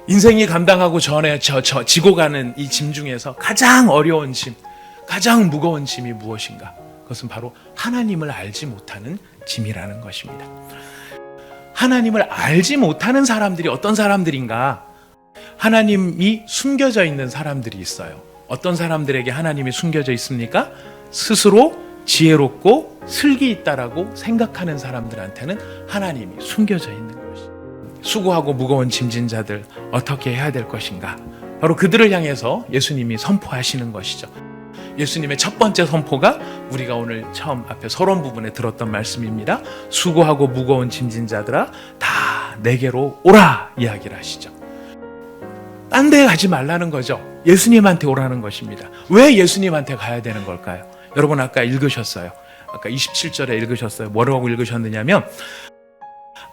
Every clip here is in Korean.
인생이 감당하고 지고 가는 이 짐 중에서 가장 어려운 짐, 가장 무거운 짐이 무엇인가? 그것은 바로 하나님을 알지 못하는 짐이라는 것입니다. 하나님을 알지 못하는 사람들이 어떤 사람들인가? 하나님이 숨겨져 있는 사람들이 있어요. 어떤 사람들에게 하나님이 숨겨져 있습니까? 스스로 지혜롭고 슬기 있다라고 생각하는 사람들한테는 하나님이 숨겨져 있는 것이. 수고하고 무거운 짐진 자들 어떻게 해야 될 것인가? 바로 그들을 향해서 예수님이 선포하시는 것이죠. 예수님의 첫 번째 선포가 우리가 오늘 처음 앞에 서론 부분에 들었던 말씀입니다. 수고하고 무거운 짐진 자들아 다 내게로 오라 이야기를 하시죠. 딴 데 가지 말라는 거죠. 예수님한테 오라는 것입니다. 왜 예수님한테 가야 되는 걸까요? 여러분 아까 읽으셨어요. 아까 27절에 읽으셨어요. 뭐라고 읽으셨느냐면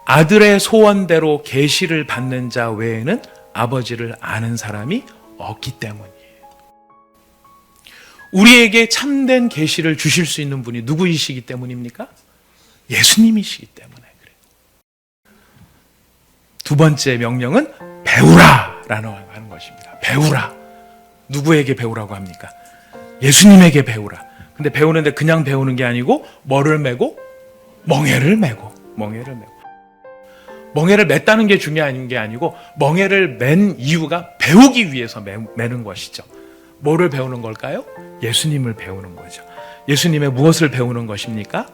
아들의 소원대로 계시를 받는 자 외에는 아버지를 아는 사람이 없기 때문이에요. 우리에게 참된 계시를 주실 수 있는 분이 누구이시기 때문입니까? 예수님이시기 때문에 그래요. 두 번째 명령은 배우라라는 것입니다. 배우라. 누구에게 배우라고 합니까? 예수님에게 배우라. 근데 배우는데 그냥 배우는 게 아니고 뭐를 메고? 멍에를 메고. 멍에를 맸다는 게 중요한 게 아니고 멍에를 맨 이유가 배우기 위해서 매는 것이죠. 뭐를 배우는 걸까요? 예수님을 배우는 거죠. 예수님의 무엇을 배우는 것입니까?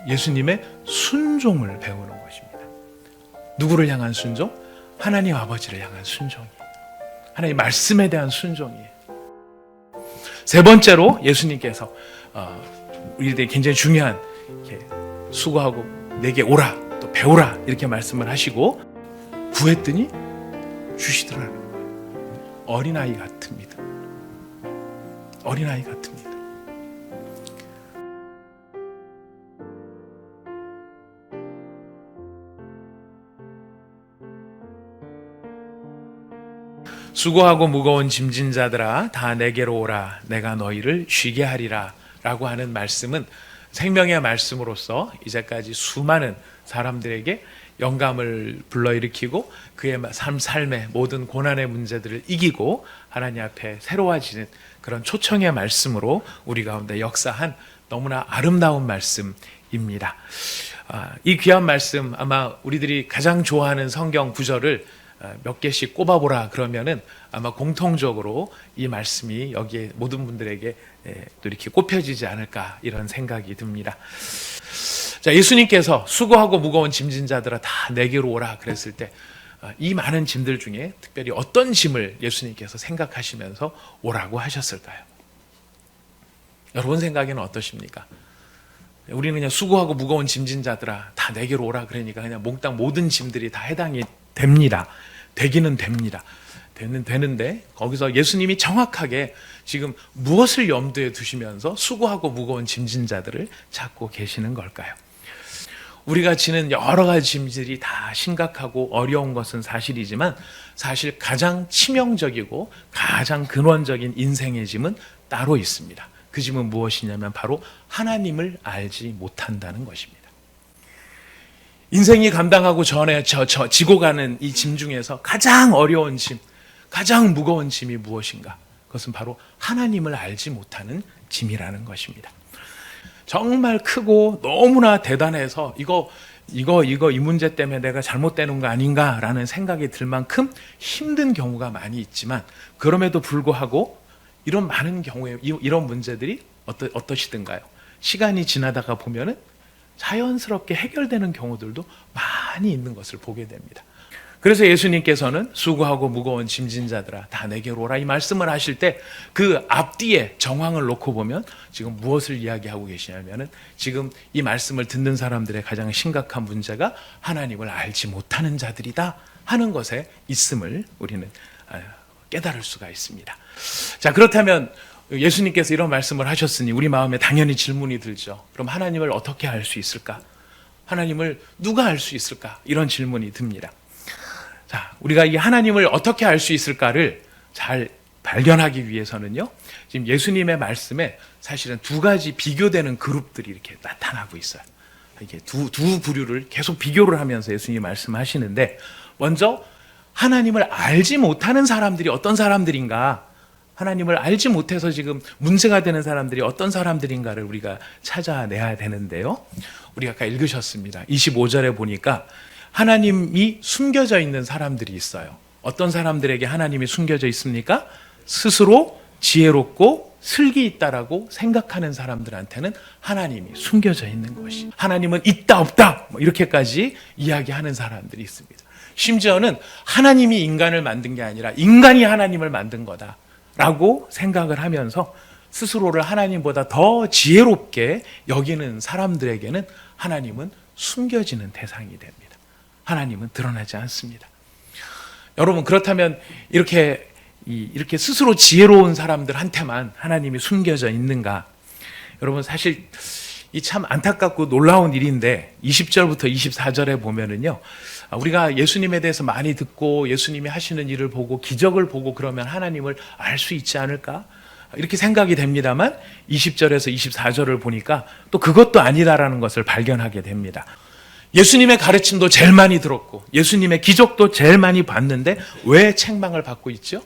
예수님의 순종을 배우는 것입니다. 누구를 향한 순종? 하나님 아버지를 향한 순종이에요. 하나님 말씀에 대한 순종이에요. 세 번째로 예수님께서 우리들에게 굉장히 중요한 수고하고 내게 오라 또 배우라 이렇게 말씀을 하시고 구했더니 주시더라는 거예요. 어린아이 같습니다. 어린아이 같습니다. 수고하고 무거운 짐진 자들아 다 내게로 오라 내가 너희를 쉬게 하리라 라고 하는 말씀은 생명의 말씀으로서 이제까지 수많은 사람들에게 영감을 불러일으키고 그의 삶의 모든 고난의 문제들을 이기고 하나님 앞에 새로워지는 그런 초청의 말씀으로 우리 가운데 역사한 너무나 아름다운 말씀입니다. 이 귀한 말씀 아마 우리들이 가장 좋아하는 성경 구절을 몇 개씩 꼽아보라 그러면은 아마 공통적으로 이 말씀이 여기에 모든 분들에게 또 이렇게 꼽혀지지 않을까 이런 생각이 듭니다. 자, 예수님께서 수고하고 무거운 짐진 자들아 다 내게로 오라 그랬을 때 이 많은 짐들 중에 특별히 어떤 짐을 예수님께서 생각하시면서 오라고 하셨을까요? 여러분 생각에는 어떠십니까? 우리는 그냥 수고하고 무거운 짐진 자들아 다 내게로 오라 그러니까 그냥 몽땅 모든 짐들이 다 해당이 됩니다. 되기는 됩니다. 되는데 거기서 예수님이 정확하게 지금 무엇을 염두에 두시면서 수고하고 무거운 짐진 자들을 찾고 계시는 걸까요? 우리가 지는 여러 가지 짐들이 다 심각하고 어려운 것은 사실이지만 사실 가장 치명적이고 가장 근원적인 인생의 짐은 따로 있습니다. 그 짐은 무엇이냐면 바로 하나님을 알지 못한다는 것입니다. 인생이 감당하고 지고 가는 이 짐 중에서 가장 어려운 짐, 가장 무거운 짐이 무엇인가? 그것은 바로 하나님을 알지 못하는 짐이라는 것입니다. 정말 크고 너무나 대단해서 이 문제 때문에 내가 잘못되는 거 아닌가라는 생각이 들 만큼 힘든 경우가 많이 있지만 그럼에도 불구하고 이런 많은 경우에 이런 문제들이 어떠시든가요? 시간이 지나다가 보면은 자연스럽게 해결되는 경우들도 많이 있는 것을 보게 됩니다. 그래서 예수님께서는 수고하고 무거운 짐진 자들아 다 내게로 오라 이 말씀을 하실 때 그 앞뒤에 정황을 놓고 보면 지금 무엇을 이야기하고 계시냐면은 지금 이 말씀을 듣는 사람들의 가장 심각한 문제가 하나님을 알지 못하는 자들이다 하는 것에 있음을 우리는 깨달을 수가 있습니다. 자, 그렇다면 예수님께서 이런 말씀을 하셨으니 우리 마음에 당연히 질문이 들죠. 그럼 하나님을 어떻게 알 수 있을까? 하나님을 누가 알 수 있을까? 이런 질문이 듭니다. 자, 우리가 이 하나님을 어떻게 알 수 있을까를 잘 발견하기 위해서는요, 지금 예수님의 말씀에 사실은 두 가지 비교되는 그룹들이 이렇게 나타나고 있어요. 이게 두 부류를 계속 비교를 하면서 예수님이 말씀하시는데, 먼저 하나님을 알지 못하는 사람들이 어떤 사람들인가, 하나님을 알지 못해서 지금 문제가 되는 사람들이 어떤 사람들인가를 우리가 찾아내야 되는데요. 우리가 아까 읽으셨습니다. 25절에 보니까 하나님이 숨겨져 있는 사람들이 있어요. 어떤 사람들에게 하나님이 숨겨져 있습니까? 스스로 지혜롭고 슬기 있다라고 생각하는 사람들한테는 하나님이 숨겨져 있는 것이, 하나님은 있다 없다 이렇게까지 이야기하는 사람들이 있습니다. 심지어는 하나님이 인간을 만든 게 아니라 인간이 하나님을 만든 거다라고 생각을 하면서 스스로를 하나님보다 더 지혜롭게 여기는 사람들에게는 하나님은 숨겨지는 대상이 됩니다. 하나님은 드러나지 않습니다. 여러분, 그렇다면 이렇게 스스로 지혜로운 사람들한테만 하나님이 숨겨져 있는가? 여러분, 사실 이 참 안타깝고 놀라운 일인데 20절부터 24절에 보면은요, 우리가 예수님에 대해서 많이 듣고 예수님이 하시는 일을 보고 기적을 보고 그러면 하나님을 알 수 있지 않을까? 이렇게 생각이 됩니다만 20절에서 24절을 보니까 또 그것도 아니다라는 것을 발견하게 됩니다. 예수님의 가르침도 제일 많이 들었고 예수님의 기적도 제일 많이 봤는데 왜 책망을 받고 있죠?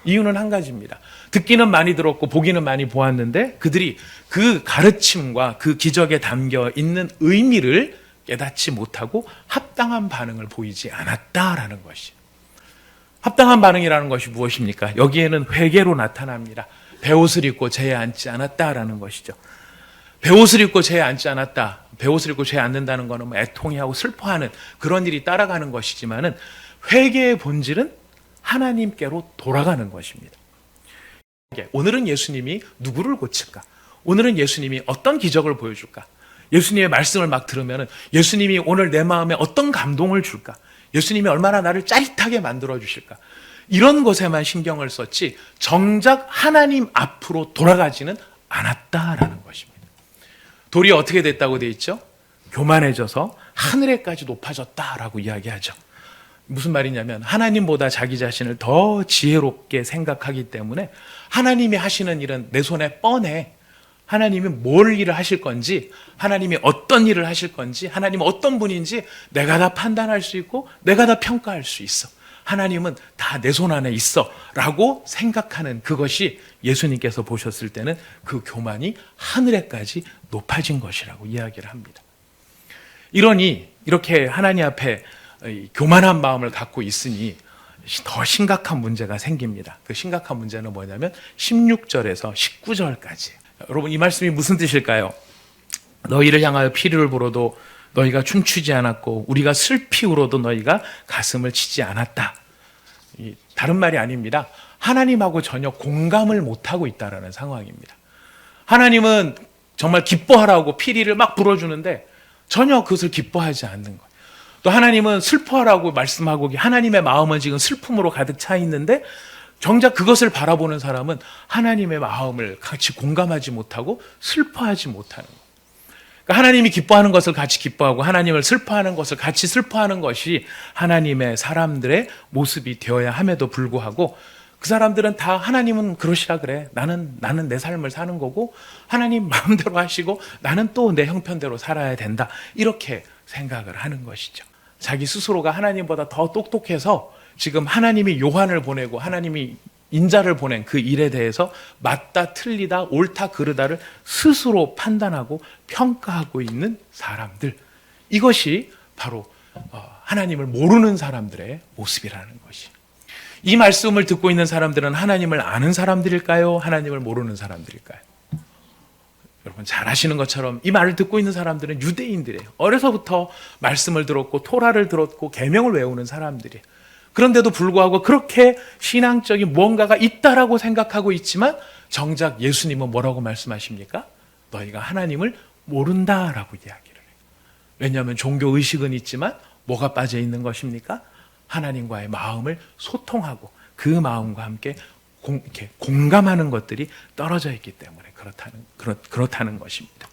이유는 한 가지입니다. 듣기는 많이 들었고 보기는 많이 보았는데 그들이 그 가르침과 그 기적에 담겨 있는 의미를 깨닫지 못하고 합당한 반응을 보이지 않았다라는 것이에요. 합당한 반응이라는 것이 무엇입니까? 여기에는 회개로 나타납니다. 베옷을 입고 죄에 앉지 않았다라는 것이죠. 베옷을 입고 죄에 앉지 않았다. 베옷을 입고 죄에 앉는다는 것은 애통해하고 슬퍼하는 그런 일이 따라가는 것이지만은 회개의 본질은 하나님께로 돌아가는 것입니다. 오늘은 예수님이 누구를 고칠까? 오늘은 예수님이 어떤 기적을 보여줄까? 예수님의 말씀을 막 들으면 예수님이 오늘 내 마음에 어떤 감동을 줄까? 예수님이 얼마나 나를 짜릿하게 만들어 주실까? 이런 것에만 신경을 썼지 정작 하나님 앞으로 돌아가지는 않았다라는 것입니다. 돌이 어떻게 됐다고 되어 있죠? 교만해져서 하늘에까지 높아졌다라고 이야기하죠. 무슨 말이냐면 하나님보다 자기 자신을 더 지혜롭게 생각하기 때문에 하나님이 하시는 일은 내 손에 뻔해. 하나님이 뭘 일을 하실 건지, 하나님이 어떤 일을 하실 건지, 하나님은 어떤 분인지 내가 다 판단할 수 있고 내가 다 평가할 수 있어. 하나님은 다 내 손 안에 있어 라고 생각하는 그것이 예수님께서 보셨을 때는 그 교만이 하늘에까지 높아진 것이라고 이야기를 합니다. 이러니 이렇게 하나님 앞에 교만한 마음을 갖고 있으니 더 심각한 문제가 생깁니다. 그 심각한 문제는 뭐냐면 16절에서 19절까지. 여러분, 이 말씀이 무슨 뜻일까요? 너희를 향하여 피를 불어도 너희가 춤추지 않았고 우리가 슬피 울어도 너희가 가슴을 치지 않았다. 다른 말이 아닙니다. 하나님하고 전혀 공감을 못하고 있다는 상황입니다. 하나님은 정말 기뻐하라고 피리를 막 불어주는데 전혀 그것을 기뻐하지 않는 거예요. 또 하나님은 슬퍼하라고 말씀하고 하나님의 마음은 지금 슬픔으로 가득 차 있는데 정작 그것을 바라보는 사람은 하나님의 마음을 같이 공감하지 못하고 슬퍼하지 못하는 거예요. 그러니까 하나님이 기뻐하는 것을 같이 기뻐하고 하나님을 슬퍼하는 것을 같이 슬퍼하는 것이 하나님의 사람들의 모습이 되어야 함에도 불구하고 그 사람들은 다 하나님은 그러시라 그래. 나는 내 삶을 사는 거고 하나님 마음대로 하시고 나는 또 내 형편대로 살아야 된다. 이렇게 생각을 하는 것이죠. 자기 스스로가 하나님보다 더 똑똑해서 지금 하나님이 요한을 보내고 하나님이 인자를 보낸 그 일에 대해서 맞다 틀리다 옳다 그르다를 스스로 판단하고 평가하고 있는 사람들, 이것이 바로 하나님을 모르는 사람들의 모습이라는 것이. 이 말씀을 듣고 있는 사람들은 하나님을 아는 사람들일까요? 하나님을 모르는 사람들일까요? 여러분 잘 아시는 것처럼 이 말을 듣고 있는 사람들은 유대인들이에요. 어려서부터 말씀을 들었고 토라를 들었고 계명을 외우는 사람들이에요. 그런데도 불구하고 그렇게 신앙적인 무언가가 있다라고 생각하고 있지만 정작 예수님은 뭐라고 말씀하십니까? 너희가 하나님을 모른다라고 이야기를 해요. 왜냐하면 종교의식은 있지만 뭐가 빠져 있는 것입니까? 하나님과의 마음을 소통하고 그 마음과 함께 이렇게 공감하는 것들이 떨어져 있기 때문에 그렇다는 것입니다.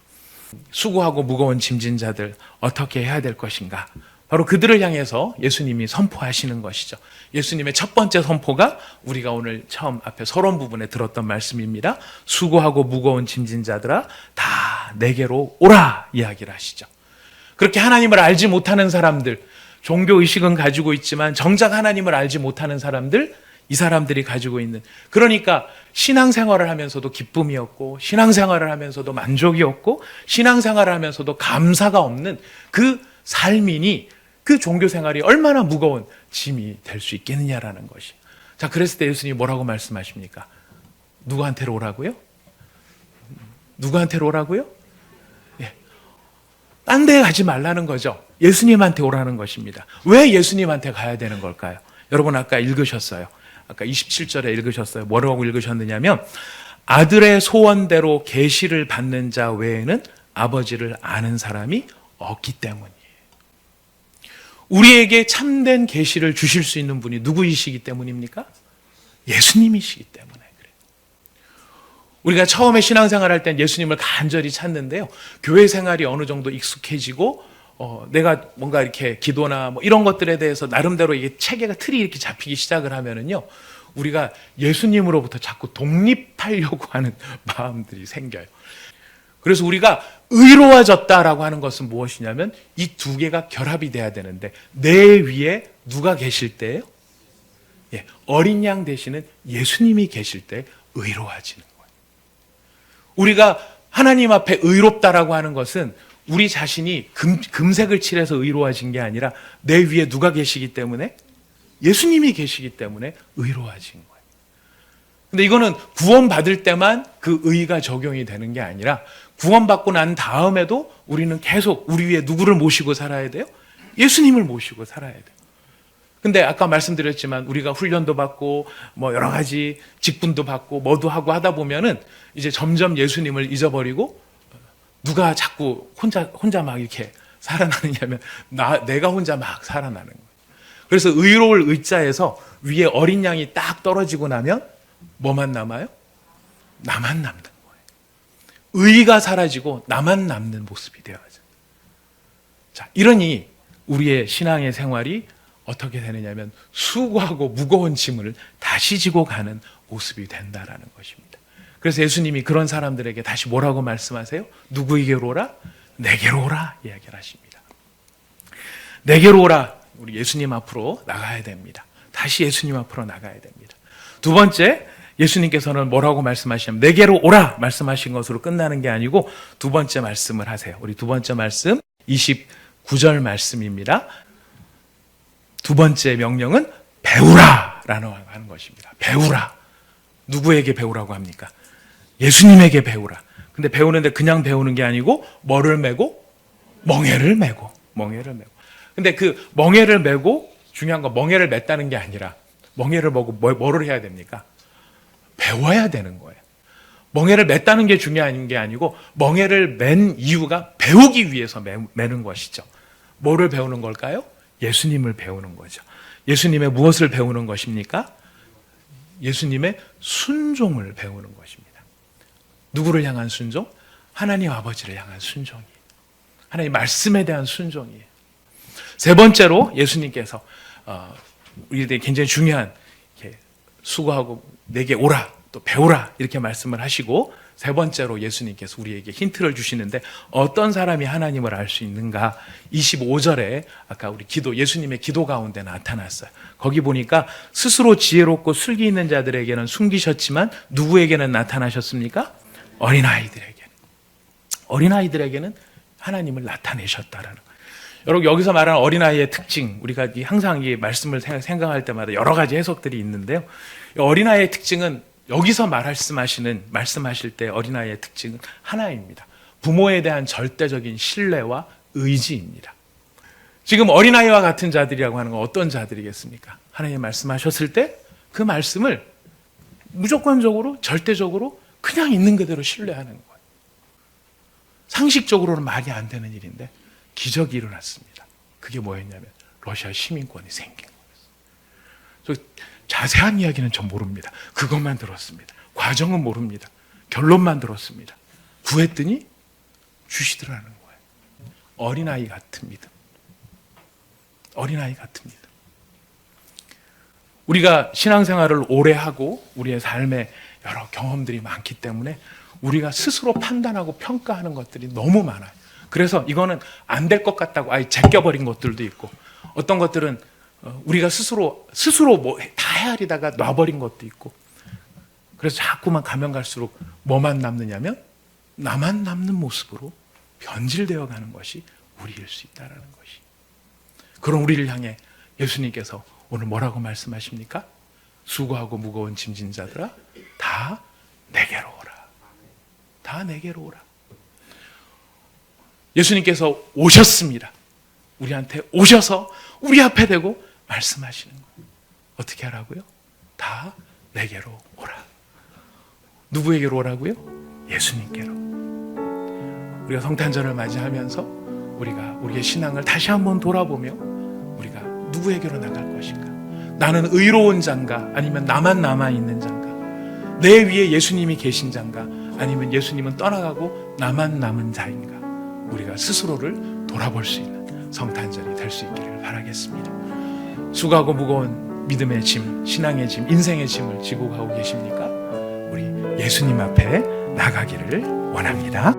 수고하고 무거운 짐진 자들 어떻게 해야 될 것인가? 바로 그들을 향해서 예수님이 선포하시는 것이죠. 예수님의 첫 번째 선포가 우리가 오늘 처음 앞에 서론 부분에 들었던 말씀입니다. 수고하고 무거운 짐진 자들아 다 내게로 오라 이야기를 하시죠. 그렇게 하나님을 알지 못하는 사람들, 종교 의식은 가지고 있지만 정작 하나님을 알지 못하는 사람들, 이 사람들이 가지고 있는, 그러니까 신앙생활을 하면서도 기쁨이 없고 신앙생활을 하면서도 만족이 없고 신앙생활을 하면서도 감사가 없는 그 삶이니 그 종교생활이 얼마나 무거운 짐이 될 수 있겠느냐라는 것이. 자, 그랬을 때 예수님이 뭐라고 말씀하십니까? 누구한테로 오라고요? 누구한테로 오라고요? 예. 딴 데 가지 말라는 거죠. 예수님한테 오라는 것입니다. 왜 예수님한테 가야 되는 걸까요? 여러분 아까 읽으셨어요. 아까 27절에 읽으셨어요. 뭐라고 읽으셨느냐면 아들의 소원대로 계시를 받는 자 외에는 아버지를 아는 사람이 없기 때문이에요. 우리에게 참된 계시를 주실 수 있는 분이 누구이시기 때문입니까? 예수님이시기 때문에 그래요. 우리가 처음에 신앙생활 할 땐 예수님을 간절히 찾는데요. 교회 생활이 어느 정도 익숙해지고 내가 뭔가 이렇게 기도나 뭐 이런 것들에 대해서 나름대로 이게 체계가 틀이 이렇게 잡히기 시작을 하면은요, 우리가 예수님으로부터 자꾸 독립하려고 하는 마음들이 생겨요. 그래서 우리가 의로워졌다라고 하는 것은 무엇이냐면 이 두 개가 결합이 돼야 되는데 내 위에 누가 계실 때예요? 예, 어린 양 되시는 예수님이 계실 때 의로워지는 거예요. 우리가 하나님 앞에 의롭다라고 하는 것은 우리 자신이 금색을 칠해서 의로워진 게 아니라 내 위에 누가 계시기 때문에? 예수님이 계시기 때문에 의로워진 거예요. 근데 이거는 구원받을 때만 그 의가 적용이 되는 게 아니라 구원받고 난 다음에도 우리는 계속 우리 위에 누구를 모시고 살아야 돼요? 예수님을 모시고 살아야 돼요. 근데 아까 말씀드렸지만 우리가 훈련도 받고 뭐 여러 가지 직분도 받고 뭐도 하고 하다 보면은 이제 점점 예수님을 잊어버리고 누가 자꾸 혼자 막 이렇게 살아나느냐면 내가 혼자 막 살아나는 거예요. 그래서 의로울 의자에서 위에 어린 양이 딱 떨어지고 나면 뭐만 남아요? 나만 남는 거예요. 의가 사라지고 나만 남는 모습이 되어야죠. 자, 이러니 우리의 신앙의 생활이 어떻게 되느냐면 수고하고 무거운 짐을 다시 지고 가는 모습이 된다라는 것입니다. 그래서 예수님이 그런 사람들에게 다시 뭐라고 말씀하세요? 누구에게로 오라? 내게로 오라 이야기를 하십니다. 내게로 오라. 우리 예수님 앞으로 나가야 됩니다. 다시 예수님 앞으로 나가야 됩니다. 두 번째, 예수님께서는 뭐라고 말씀하시냐면 내게로 오라 말씀하신 것으로 끝나는 게 아니고 두 번째 말씀을 하세요. 우리 두 번째 말씀 29절 말씀입니다. 두 번째 명령은 배우라라는 하는 것입니다. 배우라. 누구에게 배우라고 합니까? 예수님에게 배우라. 근데 배우는데 그냥 배우는 게 아니고 뭐를 메고? 멍에를 메고. 근데 그 멍에를 메고 중요한 건 멍에를 맸다는 게 아니라 멍에를 메고 뭐를 해야 됩니까? 배워야 되는 거예요. 멍에를 맸다는 게 중요한 게 아니고 멍에를 맨 이유가 배우기 위해서 매는 것이죠. 뭐를 배우는 걸까요? 예수님을 배우는 거죠. 예수님의 무엇을 배우는 것입니까? 예수님의 순종을 배우는 것입니다. 누구를 향한 순종? 하나님 아버지를 향한 순종이에요. 하나님 말씀에 대한 순종이에요. 세 번째로 예수님께서 우리들에게 굉장히 중요한 수고하고 내게 오라 또 배우라 이렇게 말씀을 하시고 세 번째로 예수님께서 우리에게 힌트를 주시는데 어떤 사람이 하나님을 알 수 있는가? 25절에 아까 우리 예수님의 기도 가운데 나타났어요. 거기 보니까 스스로 지혜롭고 슬기 있는 자들에게는 숨기셨지만 누구에게는 나타나셨습니까? 어린아이들에게는 하나님을 나타내셨다라는 거예요. 여러분 여기서 말하는 어린아이의 특징, 우리가 항상 이 말씀을 생각할 때마다 여러 가지 해석들이 있는데요. 어린아이의 특징은 여기서 말씀하실 때 어린아이의 특징은 하나입니다. 부모에 대한 절대적인 신뢰와 의지입니다. 지금 어린아이와 같은 자들이라고 하는 건 어떤 자들이겠습니까? 하나님 말씀하셨을 때 그 말씀을 무조건적으로 절대적으로 그냥 있는 그대로 신뢰하는 거예요. 상식적으로는 말이 안 되는 일인데 기적이 일어났습니다. 그게 뭐였냐면 러시아 시민권이 생긴 거였어요. 자세한 이야기는 전 모릅니다. 그것만 들었습니다. 과정은 모릅니다. 결론만 들었습니다. 구했더니 주시더라는 거예요. 어린아이 같은 믿음. 우리가 신앙생활을 오래 하고 우리의 삶에 여러 경험들이 많기 때문에 우리가 스스로 판단하고 평가하는 것들이 너무 많아요. 그래서 이거는 안 될 것 같다고 아예 제껴버린 것들도 있고, 어떤 것들은 우리가 스스로 뭐 다 헤아리다가 놔버린 것도 있고, 그래서 자꾸만 가면 갈수록 뭐만 남느냐면 나만 남는 모습으로 변질되어 가는 것이 우리일 수 있다라는 것이. 그런 우리를 향해 예수님께서 오늘 뭐라고 말씀하십니까? 수고하고 무거운 짐진 자들아 다 내게로 오라. 다 내게로 오라. 예수님께서 오셨습니다. 우리한테 오셔서 우리 앞에 대고 말씀하시는 거예요. 어떻게 하라고요? 다 내게로 오라. 누구에게로 오라고요? 예수님께로. 우리가 성탄절을 맞이하면서 우리가 우리의 신앙을 다시 한번 돌아보며 우리가 누구에게로 나갈 것인가? 나는 의로운 자인가? 아니면 나만 남아있는 자인가? 내 위에 예수님이 계신 자인가? 아니면 예수님은 떠나가고 나만 남은 자인가? 우리가 스스로를 돌아볼 수 있는 성탄절이 될 수 있기를 바라겠습니다. 수고하고 무거운 믿음의 짐, 신앙의 짐, 인생의 짐을 지고 가고 계십니까? 우리 예수님 앞에 나가기를 원합니다.